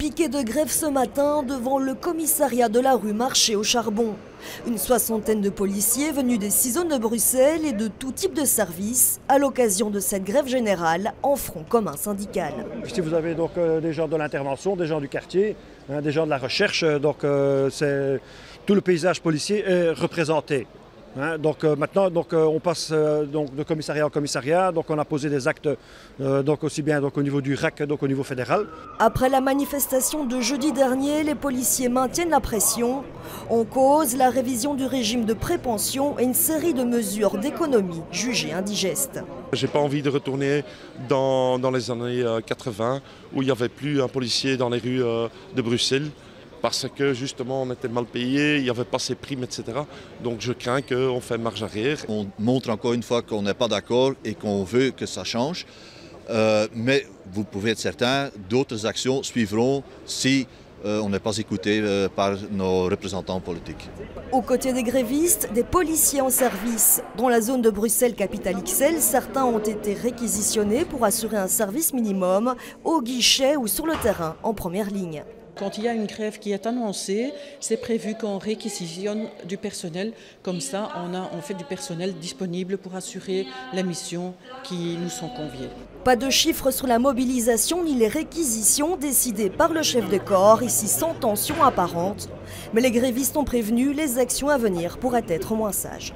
Piquet de grève ce matin devant le commissariat de la rue Marché au Charbon. Une soixantaine de policiers venus des 6 zones de Bruxelles et de tout type de services à l'occasion de cette grève générale en front commun syndical. Ici vous avez donc des gens de l'intervention, des gens du quartier, des gens de la recherche, donc tout le paysage policier est représenté. Donc maintenant on passe de commissariat en commissariat, donc on a posé des actes aussi bien au niveau du RAC au niveau fédéral. Après la manifestation de jeudi dernier, les policiers maintiennent la pression. En cause, la révision du régime de prépension et une série de mesures d'économie jugées indigestes. J'ai pas envie de retourner dans les années 80 où il n'y avait plus un policier dans les rues de Bruxelles. Parce que justement on était mal payé, il n'y avait pas ces primes, etc. Donc je crains qu'on fait marche arrière. On montre encore une fois qu'on n'est pas d'accord et qu'on veut que ça change. Mais vous pouvez être certain, d'autres actions suivront si on n'est pas écouté par nos représentants politiques. Aux côtés des grévistes, des policiers en service. Dans la zone de Bruxelles Capitale XL, certains ont été réquisitionnés pour assurer un service minimum au guichet ou sur le terrain en première ligne. Quand il y a une grève qui est annoncée, c'est prévu qu'on réquisitionne du personnel. Comme ça, on fait du personnel disponible pour assurer les missions qui nous sont confiées. Pas de chiffres sur la mobilisation ni les réquisitions décidées par le chef de corps, ici sans tension apparente. Mais les grévistes ont prévenu, les actions à venir pourraient être moins sages.